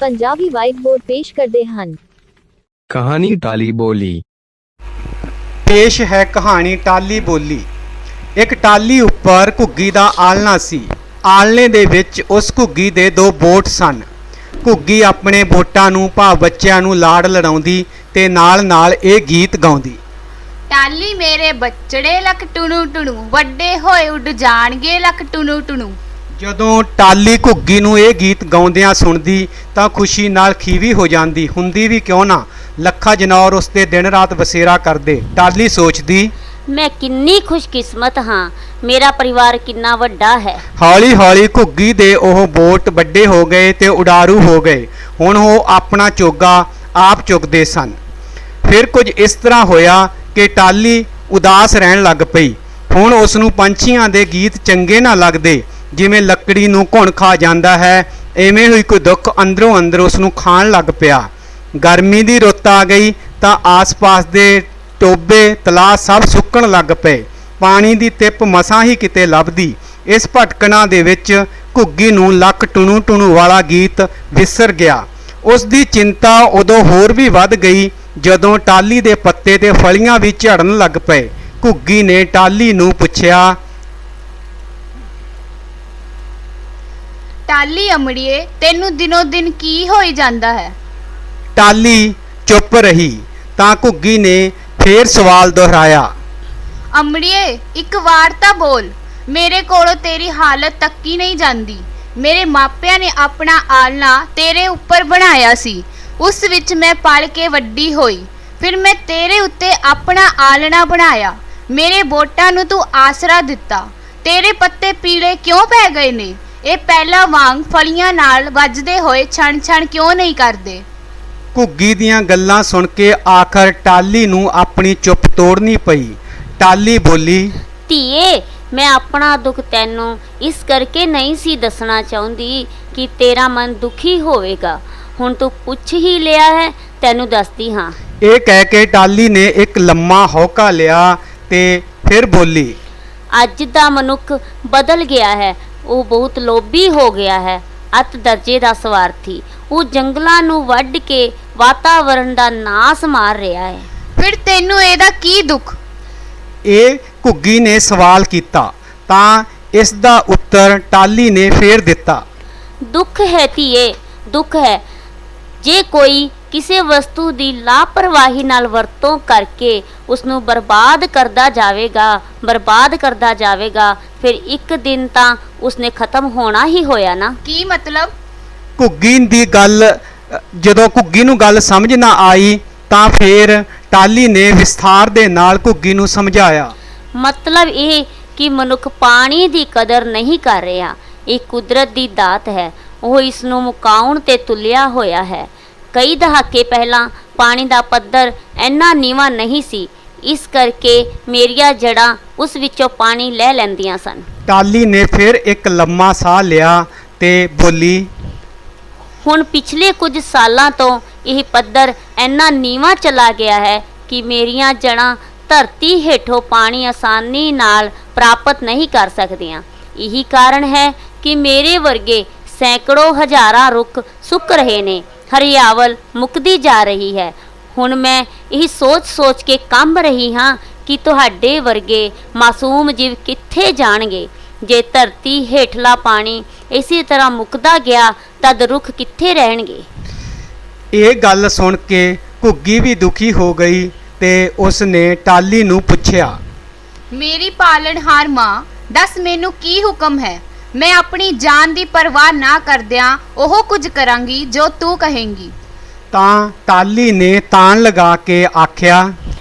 Punjabi white board पेश करते हैं। कहानी टाली बोली। पेश है कहानी टाली बोली। एक टाली उपर घुग्गी दा आलना सी। आलने दे विच उस घुग्गी दे दो बोट सन। घुग्गी अपने बोटां नूं भाव बच्चिआं नूं लाड़ लड़ाउंदी ते नाल नाल इह गीत गाउंदी। टाली मेरे बच्चड़े लक टुणु टुणु, वड्डे होए उड जाणगे लक टुणु टुणु। ਜਦੋਂ टाली घुग्गी ਨੂੰ ਇਹ ਗੀਤ ਗਾਉਂਦਿਆਂ ਸੁਣਦੀ ਤਾਂ ਖੁਸ਼ੀ ਨਾਲ ਖੀਵੀ ਹੋ ਜਾਂਦੀ। ਹੁੰਦੀ ਵੀ ਕਿਉਂ ਨਾ, ਲੱਖਾਂ ਜਨੌਰ ਉਸ ਦੇ ਦਿਨ ਰਾਤ ਬਸੇਰਾ ਕਰਦੇ। टाली ਸੋਚਦੀ, मैं किन्नी खुशकिस्मत हाँ, मेरा परिवार किन्ना वड्डा है। ਹੌਲੀ ਹੌਲੀ ਘੁੱਗੀ ਦੇ ਉਹ ਬੋਟ ਵੱਡੇ ਹੋ ਗਏ ਤੇ ਉਡਾਰੂ ਹੋ ਗਏ। ਹੁਣ ਉਹ ਆਪਣਾ ਚੋਗਾ ਆਪ ਚੁੱਕਦੇ ਸਨ। ਫਿਰ ਕੁਝ ਇਸ ਤਰ੍ਹਾਂ ਹੋਇਆ ਕਿ टाली ਉਦਾਸ ਰਹਿਣ ਲੱਗ ਪਈ। ਹੁਣ ਉਸ ਨੂੰ ਪੰਛੀਆਂ ਦੇ ਗੀਤ ਚੰਗੇ ਨਾ ਲੱਗਦੇ। ਜਿਵੇਂ ਲੱਕੜੀ ਨੂੰ ਘੁਣ ਖਾ ਜਾਂਦਾ ਹੈ, ਐਵੇਂ ਹੀ ਕੋਈ ਦੁੱਖ ਅੰਦਰੋਂ ਅੰਦਰ ਉਸ ਨੂੰ ਖਾਣ ਲੱਗ ਪਿਆ। ਗਰਮੀ ਦੀ ਰੁੱਤ ਆ ਗਈ ਤਾਂ ਆਸ-ਪਾਸ ਦੇ ਟੋਬੇ ਤਲਾਅ ਸਭ ਸੁੱਕਣ ਲੱਗ ਪਏ। ਪਾਣੀ ਦੀ ਤਿੱਪ ਮਸਾਂ ਹੀ ਕਿਤੇ ਲੱਭਦੀ। ਇਸ ਭਟਕਣਾ ਦੇ ਵਿੱਚ ਘੁੱਗੀ ਨੂੰ ਲੱਕ ਟੁਣੂ ਟੁਣੂ ਵਾਲਾ ਗੀਤ ਵਿਸਰ ਗਿਆ। ਉਸ ਦੀ ਚਿੰਤਾ ਉਦੋਂ ਹੋਰ ਵੀ ਵੱਧ ਗਈ ਜਦੋਂ टाली ਦੇ ਪੱਤੇ ਤੇ ਫਲੀਆਂ ਵੀ ਝੜਨ ਲੱਗ ਪਏ। ਘੁੱਗੀ ਨੇ टाली ਨੂੰ ਪੁੱਛਿਆ, टाली अमड़िए तेनू दिनों दिन की होई जांदा है। टाली चुप रही ਤਾਂ ਘੁੱਗੀ ਨੇ ਫੇਰ ਸਵਾਲ ਦੁਹਰਾਇਆ। अमड़िए एक वार तां बोल, मेरे कोलों तेरी हालत तक्की नहीं जांदी। मेरे मापिया ने अपना आलना तेरे उपर बनाया सी, उस विच मैं पल के वड्डी होई। फिर मैं तेरे उत्ते अपना आलना बनाया। मेरे बोटां नूं तू आसरा दिता। तेरे पत्ते पीले क्यों पै गए ने? ਇਹ ਪਹਿਲਾਂ ਵਾਂਗ ਫਲੀਆਂ ਨਾਲ ਵੱਜਦੇ ਹੋਏ ਛਣ-ਛਣ ਕਿਉਂ ਨਹੀਂ ਕਰਦੇ? ਘੁੱਗੀ ਦੀਆਂ ਗੱਲਾਂ ਸੁਣ ਕੇ ਆਖਰ टाली ਨੂੰ ਆਪਣੀ ਚੁੱਪ ਤੋੜਨੀ ਪਈ। टाली ਬੋਲੀ, ਧੀਏ, ਮੈਂ ਆਪਣਾ ਦੁੱਖ ਤੈਨੂੰ ਇਸ ਕਰਕੇ ਨਹੀਂ ਸੀ ਦੱਸਣਾ ਚਾਹੁੰਦੀ ਕਿ ਤੇਰਾ ਮਨ ਦੁਖੀ ਹੋਵੇਗਾ। ਹੁਣ ਤੂੰ ਪੁੱਛ ਹੀ ਲਿਆ ਹੈ, ਤੈਨੂੰ ਦੱਸਦੀ ਹਾਂ। ਇਹ ਕਹਿ ਕੇ टाली ਨੇ ਇੱਕ ਲੰਮਾ ਹੌਕਾ ਲਿਆ ਤੇ ਫਿਰ ਬੋਲੀ, ਅੱਜ ਦਾ ਮਨੁੱਖ ਬਦਲ ਗਿਆ ਹੈ। ਉਹ ਬਹੁਤ ਲੋਭੀ ਹੋ ਗਿਆ ਹੈ, ਅਤ ਦਰਜੇ ਦਾ ਸਵਾਰਥੀ। ਉਹ ਜੰਗਲਾਂ ਨੂੰ ਵੱਢ ਕੇ ਵਾਤਾਵਰਣ ਦਾ ਨਾਸ ਮਾਰ ਰਿਹਾ ਹੈ। ਫਿਰ ਤੈਨੂੰ ਇਹਦਾ ਕੀ ਦੁੱਖ? ਇਹ ਘੁੱਗੀ ਨੇ ਸਵਾਲ ਕੀਤਾ ਤਾਂ ਇਸ ਦਾ ਉੱਤਰ टाली ਨੇ ਫੇਰ ਦਿੱਤਾ। ਦੁੱਖ ਹੈ ਧੀਏ, ਦੁੱਖ ਹੈ। ਜੇ ਕੋਈ ਕਿਸੇ ਵਸਤੂ ਦੀ ਲਾਪਰਵਾਹੀ ਨਾਲ ਵਰਤੋਂ ਕਰਕੇ ਉਸ ਨੂੰ ਬਰਬਾਦ ਕਰਦਾ ਜਾਵੇਗਾ, ਫਿਰ ਇੱਕ ਦਿਨ ਤਾਂ ਉਸਨੇ ਖਤਮ ਹੋਣਾ ਹੀ ਹੋਇਆ ਨਾ। ਕੀ ਮਤਲਬ? ਘੁੱਗੀ ਦੀ ਗੱਲ ਜਦੋਂ ਘੁੱਗੀ ਨੂੰ ਗੱਲ ਸਮਝ ਨਾ ਆਈ ਤਾਂ ਫਿਰ टाली ਨੇ ਵਿਸਥਾਰ ਦੇ ਨਾਲ ਘੁੱਗੀ ਨੂੰ ਸਮਝਾਇਆ। ਮਤਲਬ ਇਹ ਕਿ ਮਨੁੱਖ ਪਾਣੀ ਦੀ ਕਦਰ ਨਹੀਂ ਕਰ ਰਿਹਾ। ਇਹ ਕੁਦਰਤ ਦੀ ਦਾਤ ਹੈ, ਉਹ ਇਸ ਨੂੰ ਮੁਕਾਉਣ ਤੇ ਤੁਲਿਆ ਹੋਇਆ ਹੈ। ਕਈ ਦਹਾਕੇ ਪਹਿਲਾਂ ਪਾਣੀ ਦਾ ਪੱਧਰ ਇੰਨਾ ਨੀਵਾਂ ਨਹੀਂ ਸੀ, ਇਸ ਕਰਕੇ ਮੇਰੀਆਂ ਜੜ੍ਹਾਂ ਉਸ ਵਿੱਚੋਂ ਪਾਣੀ ਲੈ ਲੈਂਦੀਆਂ ਸਨ। टाली ਨੇ ਫਿਰ ਇੱਕ ਲੰਮਾ ਸਾਹ ਲਿਆ ਤੇ ਬੋਲੀ, ਹੁਣ ਪਿਛਲੇ ਕੁਝ ਸਾਲਾਂ ਤੋਂ ਇਹ ਪੱਧਰ ਇੰਨਾ ਨੀਵਾਂ ਚਲਾ ਗਿਆ ਹੈ ਕਿ ਮੇਰੀਆਂ ਜੜ੍ਹਾਂ ਧਰਤੀ ਹੇਠੋਂ ਪਾਣੀ ਆਸਾਨੀ ਨਾਲ ਪ੍ਰਾਪਤ ਨਹੀਂ ਕਰ ਸਕਦੀਆਂ। ਇਹੀ ਕਾਰਨ ਹੈ ਕਿ ਮੇਰੇ ਵਰਗੇ ਸੈਂਕੜੋਂ ਹਜ਼ਾਰਾਂ ਰੁੱਖ ਸੁੱਕ ਰਹੇ ਨੇ, ਹਰਿਆਵਲ ਮੁੱਕਦੀ ਜਾ ਰਹੀ ਹੈ। ਹੁਣ ਮੈਂ ਇਹ ਸੋਚ ਕੇ ਕੰਬ ਰਹੀ ਹਾਂ ਕਿ ਤੁਹਾਡੇ ਵਰਗੇ ਮਾਸੂਮ ਜੀਵ ਕਿੱਥੇ ਜਾਣਗੇ। ਜੇ ਧਰਤੀ ਹੇਠਲਾ ਪਾਣੀ ਇਸੇ ਤਰ੍ਹਾਂ ਮੁੱਕਦਾ ਗਿਆ ਤਦ ਰੁੱਖ ਕਿੱਥੇ ਰਹਿਣਗੇ। ਇਹ ਗੱਲ ਸੁਣ ਕੇ ਘੁੱਗੀ ਵੀ ਦੁਖੀ ਹੋ ਗਈ ਤੇ ਉਸ ਨੇ टाली ਨੂੰ ਪੁੱਛਿਆ, ਮੇਰੀ ਪਾਲਣਹਾਰ ਮਾਂ, ਦੱਸ ਮੈਨੂੰ ਕੀ ਹੁਕਮ ਹੈ? ਮੈਂ ਆਪਣੀ ਜਾਨ ਦੀ ਪਰਵਾਹ ਨਾ ਕਰਦਿਆਂ ਉਹ ਕੁਝ ਕਰਾਂਗੀ ਜੋ ਤੂੰ ਕਹੇਂਗੀ। ਤਾਂ टाली ਨੇ ਤਾਣ ਲਗਾ ਕੇ ਆਖਿਆ,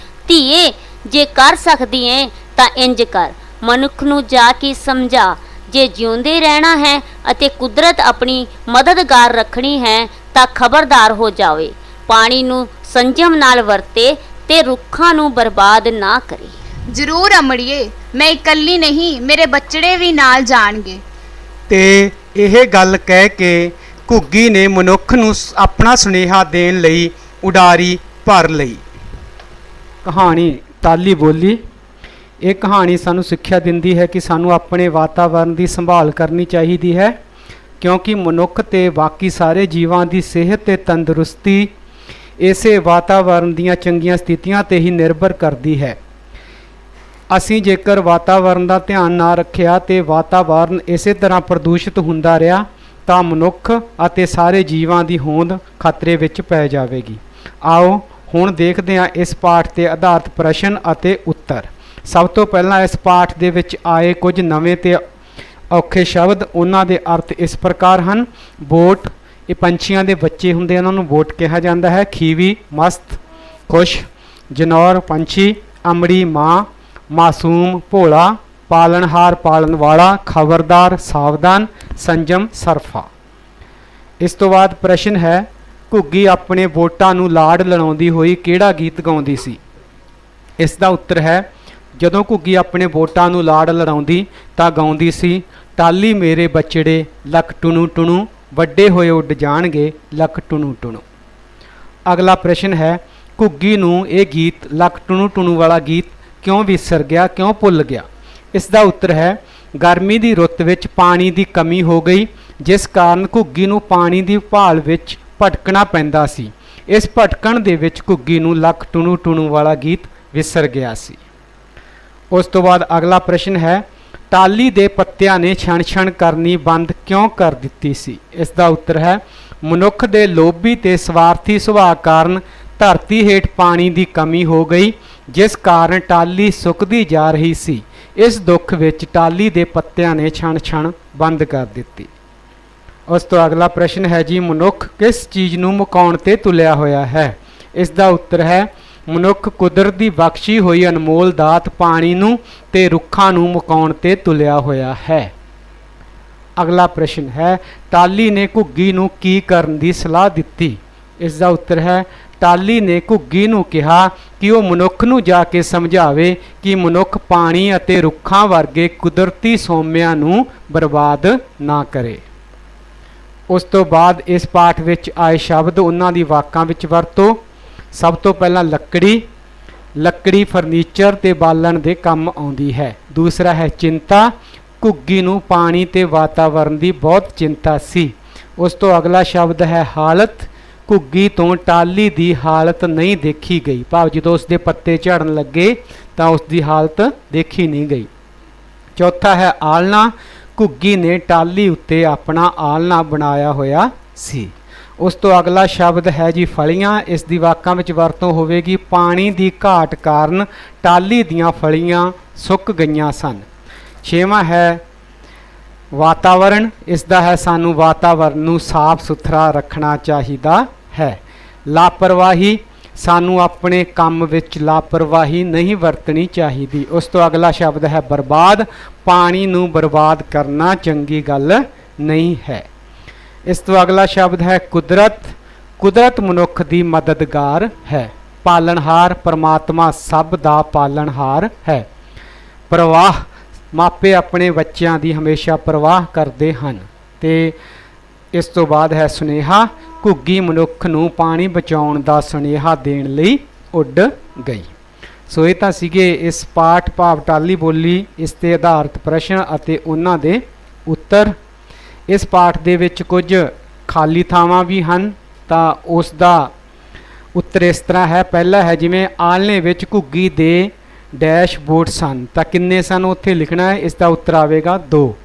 ਧੀਏ, ਜੇ ਕਰ ਸਕਦੀ ਏ ਤਾਂ ਇੰਜ ਕਰ, ਮਨੁੱਖ ਨੂੰ ਜਾ ਕੇ ਸਮਝਾ। ਜੇ ਜਿਉਂਦੇ ਰਹਿਣਾ ਹੈ ਅਤੇ ਕੁਦਰਤ ਆਪਣੀ ਮਦਦਗਾਰ ਰੱਖਣੀ ਹੈ ਤਾਂ ਖਬਰਦਾਰ ਹੋ ਜਾਵੇ। ਪਾਣੀ ਨੂੰ ਸੰਜਮ ਨਾਲ ਵਰਤੇ ਤੇ ਰੁੱਖਾਂ ਨੂੰ ਬਰਬਾਦ ਨਾ ਕਰੇ। ਜ਼ਰੂਰ ਅਮੜੀਏ, ਮੈਂ ਇਕੱਲੀ ਨਹੀਂ, ਮੇਰੇ ਬੱਚੜੇ ਵੀ ਨਾਲ ਜਾਣਗੇ। ਤੇ ਇਹ ਗੱਲ ਕਹਿ ਕੇ ਘੁੱਗੀ ਨੇ ਮਨੁੱਖ ਨੂੰ ਆਪਣਾ ਸੁਨੇਹਾ ਦੇਣ ਲਈ ਉਡਾਰੀ ਭਰ ਲਈ। ਕਹਾਣੀ टाली ਬੋਲੀ। ਇਹ ਕਹਾਣੀ ਸਾਨੂੰ ਸਿੱਖਿਆ ਦਿੰਦੀ ਹੈ ਕਿ ਸਾਨੂੰ ਆਪਣੇ ਵਾਤਾਵਰਣ ਦੀ ਸੰਭਾਲ ਕਰਨੀ ਚਾਹੀਦੀ ਹੈ ਕਿਉਂਕਿ ਮਨੁੱਖ ਤੇ ਬਾਕੀ ਸਾਰੇ ਜੀਵਾਂ ਦੀ ਸਿਹਤ ਤੇ ਤੰਦਰੁਸਤੀ ਇਸੇ ਵਾਤਾਵਰਣ ਦੀਆਂ ਚੰਗੀਆਂ ਸਥਿਤੀਆਂ ਤੇ ਹੀ ਨਿਰਭਰ ਕਰਦੀ ਹੈ। ਅਸੀਂ ਜੇਕਰ ਵਾਤਾਵਰਣ ਦਾ ਧਿਆਨ ਨਾ ਰੱਖਿਆ ਤੇ ਵਾਤਾਵਰਣ ਇਸੇ ਤਰ੍ਹਾਂ ਪ੍ਰਦੂਸ਼ਿਤ ਹੁੰਦਾ ਰਿਹਾ ਤਾਂ ਮਨੁੱਖ ਅਤੇ ਸਾਰੇ ਜੀਵਾਂ ਦੀ ਹੋਂਦ ਖਤਰੇ ਵਿੱਚ ਪੈ ਜਾਵੇਗੀ। ਆਓ ਹੁਣ ਦੇਖਦੇ ਹਾਂ ਇਸ ਪਾਠ ਤੇ ਆਧਾਰਿਤ ਪ੍ਰਸ਼ਨ ਅਤੇ ਉੱਤਰ। ਸਭ ਤੋਂ ਪਹਿਲਾਂ ਇਸ ਪਾਠ ਦੇ ਵਿੱਚ ਆਏ ਕੁਝ ਨਵੇਂ ਤੇ ਔਖੇ ਸ਼ਬਦ, ਉਹਨਾਂ ਦੇ ਅਰਥ ਇਸ ਪ੍ਰਕਾਰ ਹਨ। ਬੋਟ, ਇਹ ਪੰਛੀਆਂ ਦੇ ਬੱਚੇ ਹੁੰਦੇ, ਉਹਨਾਂ ਨੂੰ ਬੋਟ ਕਿਹਾ ਜਾਂਦਾ ਹੈ। ਖੀਵੀ, ਮਸਤ, ਖੁਸ਼। ਜਨੌਰ, ਪੰਛੀ। ਅਮੜੀ, ਮਾਂ। ਮਾਸੂਮ, ਭੋਲਾ। ਪਾਲਣਹਾਰ, ਪਾਲਣ ਵਾਲਾ। ਖਬਰਦਾਰ, ਸਾਵਧਾਨ। ਸੰਜਮ, ਸਰਫਾ। ਇਸ ਤੋਂ ਬਾਅਦ ਪ੍ਰਸ਼ਨ ਹੈ, ਘੁੱਗੀ ਆਪਣੇ ਬੋਟਾਂ ਨੂੰ ਲਾਡ ਲੜਾਉਂਦੀ ਹੋਈ ਕਿਹੜਾ ਗੀਤ ਗਾਉਂਦੀ ਸੀ? ਇਸ ਦਾ ਉੱਤਰ ਹੈ, ਜਦੋਂ ਘੁੱਗੀ ਆਪਣੇ ਬੋਟਾਂ ਨੂੰ ਲਾਡ ਲੜਾਉਂਦੀ ਤਾਂ ਗਾਉਂਦੀ ਸੀ, ਟਾਲੀ ਮੇਰੇ ਬਚੜੇ ਲੱਕ ਟੁਣੂ ਟੁਣੂ, ਵੱਡੇ ਹੋਏ ਉੱਡ ਜਾਣਗੇ ਲੱਕ ਟੁਣੂ ਟੁਣੂ। ਅਗਲਾ ਪ੍ਰਸ਼ਨ ਹੈ, ਘੁੱਗੀ ਨੂੰ ਇਹ ਗੀਤ ਲੱਕ ਟੁਣੂ ਟੁਣੂ ਵਾਲਾ ਗੀਤ ਕਿਉਂ ਵਿਸਰ ਗਿਆ, ਕਿਉਂ ਭੁੱਲ ਗਿਆ? ਇਸ ਦਾ ਉੱਤਰ ਹੈ, ਗਰਮੀ ਦੀ ਰੁੱਤ ਵਿੱਚ ਪਾਣੀ ਦੀ ਕਮੀ ਹੋ ਗਈ, ਜਿਸ ਕਾਰਨ ਘੁੱਗੀ ਨੂੰ ਪਾਣੀ ਦੀ ਭਾਲ ਵਿੱਚ ਭਟਕਣਾ ਪੈਂਦਾ ਸੀ। ਇਸ ਭਟਕਣ ਦੇ ਵਿੱਚ ਘੁੱਗੀ ਨੂੰ ਲੱਕ ਟੁਣੂ ਟੁਣੂ ਵਾਲਾ ਗੀਤ ਵਿਸਰ ਗਿਆ ਸੀ। ਉਸ ਤੋਂ ਬਾਅਦ ਅਗਲਾ ਪ੍ਰਸ਼ਨ ਹੈ, ਟਾਲੀ ਦੇ ਪੱਤਿਆਂ ਨੇ ਛਣ ਛਣ ਕਰਨੀ ਬੰਦ ਕਿਉਂ ਕਰ ਦਿੱਤੀ ਸੀ? ਇਸ ਦਾ ਉੱਤਰ ਹੈ, ਮਨੁੱਖ ਦੇ ਲੋਭੀ ਤੇ ਸਵਾਰਥੀ ਸੁਭਾਅ ਕਾਰਨ ਧਰਤੀ ਹੇਠ ਪਾਣੀ ਦੀ ਕਮੀ ਹੋ ਗਈ, ਜਿਸ ਕਾਰਨ ਟਾਲੀ ਸੁੱਕਦੀ ਜਾ ਰਹੀ ਸੀ। ਇਸ ਦੁੱਖ ਵਿੱਚ ਟਾਲੀ ਦੇ ਪੱਤਿਆਂ ਨੇ ਛਣ ਛਣ ਬੰਦ ਕਰ ਦਿੱਤੀ। ਉਸ ਤੋਂ ਅਗਲਾ ਪ੍ਰਸ਼ਨ ਹੈ ਜੀ, ਮਨੁੱਖ ਕਿਸ ਚੀਜ਼ ਨੂੰ ਮੁਕਾਉਣ ਤੇ ਤੁਲਿਆ ਹੋਇਆ ਹੈ? ਇਸ ਦਾ ਉੱਤਰ ਹੈ, ਮਨੁੱਖ ਕੁਦਰਤ ਦੀ ਬਖਸ਼ੀ ਹੋਈ ਅਨਮੋਲ ਦਾਤ ਪਾਣੀ ਨੂੰ ਤੇ ਰੁੱਖਾਂ ਨੂੰ ਮੁਕਾਉਣ ਤੇ ਤੁਲਿਆ ਹੋਇਆ ਹੈ। ਅਗਲਾ ਪ੍ਰਸ਼ਨ ਹੈ, ਟਾਲੀ ਨੇ ਘੁੱਗੀ ਨੂੰ ਕੀ ਕਰਨ ਦੀ ਸਲਾਹ ਦਿੱਤੀ? ਇਸ ਦਾ ਉੱਤਰ ਹੈ, ਟਾਲੀ ਨੇ ਘੁੱਗੀ ਨੂੰ ਕਿਹਾ ਕਿ ਉਹ ਮਨੁੱਖ ਨੂੰ ਜਾ ਕੇ ਸਮਝਾਵੇ ਕਿ ਮਨੁੱਖ ਪਾਣੀ ਅਤੇ ਰੁੱਖਾਂ ਵਰਗੇ ਕੁਦਰਤੀ ਸੋਮਿਆਂ ਨੂੰ ਬਰਬਾਦ ਨਾ ਕਰੇ। ਉਸ ਤੋਂ ਬਾਅਦ ਇਸ ਪਾਠ ਵਿੱਚ ਆਏ ਸ਼ਬਦ ਉਹਨਾਂ ਦੀ ਵਾਕਾਂ ਵਿੱਚ ਵਰਤੋ। ਸਭ ਤੋਂ ਪਹਿਲਾਂ ਲੱਕੜੀ। ਲੱਕੜੀ ਫਰਨੀਚਰ ਤੇ ਬਾਲਣ ਦੇ ਕੰਮ ਆਉਂਦੀ ਹੈ। ਦੂਸਰਾ ਹੈ ਚਿੰਤਾ। ਘੁੱਗੀ ਨੂੰ ਪਾਣੀ ਤੇ ਵਾਤਾਵਰਣ ਦੀ ਬਹੁਤ ਚਿੰਤਾ ਸੀ। ਉਸ ਤੋਂ ਅਗਲਾ ਸ਼ਬਦ ਹੈ ਹਾਲਤ। ਘੁੱਗੀ ਤੋਂ ਟਾਲੀ ਦੀ ਹਾਲਤ ਨਹੀਂ ਦੇਖੀ ਗਈ, ਭਾਵ ਜਦੋਂ ਉਸ ਦੇ ਪੱਤੇ ਝੜਨ ਲੱਗੇ ਤਾਂ ਉਸ ਦੀ ਹਾਲਤ ਦੇਖੀ ਨਹੀਂ ਗਈ। ਚੌਥਾ ਹੈ ਆਲਣਾ। ਘੁੱਗੀ ਨੇ ਟਾਲੀ ਉੱਤੇ ਆਪਣਾ ਆਲਣਾ ਬਣਾਇਆ ਹੋਇਆ ਸੀ। ਉਸ ਤੋਂ ਅਗਲਾ ਸ਼ਬਦ ਹੈ ਜੀ ਫਲੀਆਂ। ਇਸ ਦੀ ਵਾਕਾਂ ਵਿੱਚ ਵਰਤੋਂ ਹੋਵੇਗੀ, ਪਾਣੀ ਦੀ ਘਾਟ ਕਾਰਨ ਟਾਲੀ ਦੀਆਂ ਫਲੀਆਂ ਸੁੱਕ ਗਈਆਂ ਸਨ। ਛੇਵਾਂ ਹੈ ਵਾਤਾਵਰਣ। ਇਸ ਦਾ ਹੈ, ਸਾਨੂੰ ਵਾਤਾਵਰਣ ਨੂੰ ਸਾਫ਼ ਸੁਥਰਾ ਰੱਖਣਾ ਚਾਹੀਦਾ ਹੈ। ਲਾਪਰਵਾਹੀ। ਸਾਨੂੰ ਆਪਣੇ ਕੰਮ ਵਿੱਚ ਲਾਪਰਵਾਹੀ ਨਹੀਂ ਵਰਤਣੀ ਚਾਹੀਦੀ। ਉਸ ਤੋਂ ਅਗਲਾ ਸ਼ਬਦ ਹੈ ਬਰਬਾਦ। ਪਾਣੀ ਨੂੰ ਬਰਬਾਦ ਕਰਨਾ ਚੰਗੀ ਗੱਲ ਨਹੀਂ ਹੈ। ਇਸ ਤੋਂ ਅਗਲਾ ਸ਼ਬਦ ਹੈ ਕੁਦਰਤ। ਕੁਦਰਤ ਮਨੁੱਖ ਦੀ ਮਦਦਗਾਰ ਹੈ। ਪਾਲਣਹਾਰ। ਪਰਮਾਤਮਾ ਸਭ ਦਾ ਪਾਲਣਹਾਰ ਹੈ। ਪ੍ਰਵਾਹ। ਮਾਪੇ ਆਪਣੇ ਬੱਚਿਆਂ ਦੀ ਹਮੇਸ਼ਾ ਪਰਵਾਹ ਕਰਦੇ ਹਨ। ਤੇ ਇਸ ਤੋਂ ਬਾਅਦ ਹੈ ਸੁਨੇਹਾ। ਘੁੱਗੀ ਮਨੁੱਖ ਨੂੰ ਪਾਣੀ ਬਚਾਉਣ ਦਾ ਸੁਨੇਹਾ ਦੇਣ ਲਈ ਉੱਡ ਗਈ। ਸੋ ਇਹ ਤਾਂ ਸੀਗੇ ਇਸ ਪਾਠ ਭਾਵ ਟਾਲੀ ਬੋਲੀ, ਇਸ ਤੇ ਆਧਾਰਿਤ ਪ੍ਰਸ਼ਨ ਅਤੇ ਉਹਨਾਂ ਦੇ ਉੱਤਰ। ਇਸ ਪਾਠ ਦੇ ਵਿੱਚ ਕੁਝ ਖਾਲੀ ਥਾਵਾਂ ਵੀ ਹਨ, ਤਾਂ ਉਸ ਦਾ ਉੱਤਰ ਇਸ ਤਰ੍ਹਾਂ ਹੈ। ਪਹਿਲਾ ਹੈ, ਜਿਵੇਂ ਆਲਣੇ ਵਿੱਚ ਘੁੱਗੀ ਦੇ ਡੈਸ਼ਬੋਰਡ ਸਨ, ਤਾਂ ਕਿੰਨੇ ਸਨ ਉੱਥੇ ਲਿਖਣਾ ਹੈ। ਇਸ ਦਾ ਉੱਤਰ ਆਵੇਗਾ 2।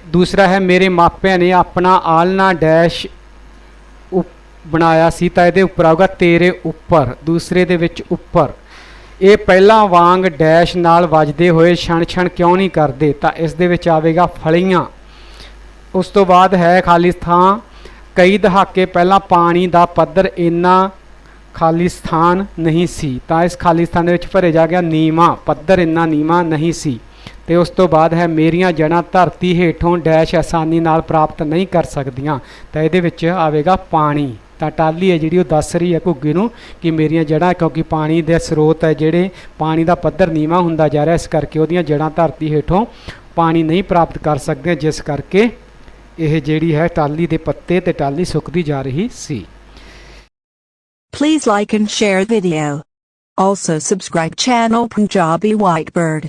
ਦੂਸਰਾ ਹੈ, ਮੇਰੇ ਮਾਪਿਆਂ ਨੇ ਆਪਣਾ ਆਲਣਾ ਡੈਸ਼ ਬਣਾਇਆ ਸੀ, ਤਾਂ ਇਹਦੇ ਉੱਪਰ ਆਊਗਾ ਤੇਰੇ ਉੱਪਰ। ਦੂਸਰੇ ਦੇ ਵਿੱਚ ਉੱਪਰ। ਇਹ ਪਹਿਲਾਂ ਵਾਂਗ ਡੈਸ਼ ਨਾਲ ਵੱਜਦੇ ਹੋਏ ਛਣ ਛਣ ਕਿਉਂ ਨਹੀਂ ਕਰਦੇ, ਤਾਂ ਇਸ ਦੇ ਵਿੱਚ ਆਵੇਗਾ ਫਲੀਆਂ। ਉਸ ਤੋਂ ਬਾਅਦ ਹੈ ਖਾਲੀ ਥਾਂ। ਕਈ ਦਹਾਕੇ ਪਹਿਲਾਂ ਪਾਣੀ ਦਾ ਪੱਧਰ ਇੰਨਾ ਖਾਲੀ ਸਥਾਨ ਨਹੀਂ ਸੀ, ਤਾਂ ਇਸ ਖਾਲੀ ਸਥਾਨ ਦੇ ਵਿੱਚ ਭਰੇ ਜਾ ਗਿਆ ਨੀਵਾਂ। ਪੱਧਰ ਇੰਨਾ ਨੀਵਾਂ ਨਹੀਂ ਸੀ। ਤੇ ਉਸ ਤੋਂ ਬਾਅਦ ਹੈ, ਮੇਰੀਆਂ ਜੜ੍ਹਾਂ ਧਰਤੀ ਹੇਠੋਂ ਡੈਸ਼ ਆਸਾਨੀ ਨਾਲ ਪ੍ਰਾਪਤ ਨਹੀਂ ਕਰ ਸਕਦੀਆਂ, ਤਾਂ ਇਹਦੇ ਵਿੱਚ ਆਵੇਗਾ ਪਾਣੀ। ਤਾਂ ਟਾਲੀ ਹੈ ਜਿਹੜੀ ਉਹ ਦੱਸ ਰਹੀ ਹੈ ਘੁੱਗੀ ਨੂੰ ਕਿ ਮੇਰੀਆਂ ਜੜ੍ਹਾਂ, ਕਿਉਂਕਿ ਪਾਣੀ ਦੇ ਸਰੋਤ ਹੈ ਜਿਹੜੇ, ਪਾਣੀ ਦਾ ਪੱਧਰ ਨੀਵਾਂ ਹੁੰਦਾ ਜਾ ਰਿਹਾ, ਇਸ ਕਰਕੇ ਉਹਦੀਆਂ ਜੜ੍ਹਾਂ ਧਰਤੀ ਹੇਠੋਂ ਪਾਣੀ ਨਹੀਂ ਪ੍ਰਾਪਤ ਕਰ ਸਕਦੀਆਂ, ਜਿਸ ਕਰਕੇ ਇਹ ਜਿਹੜੀ ਹੈ ਟਾਲੀ ਦੇ ਪੱਤੇ ਤੇ ਟਾਲੀ ਸੁੱਕਦੀ ਜਾ ਰਹੀ ਸੀ। Please like and share video. Also subscribe channel Punjabi Whitebird.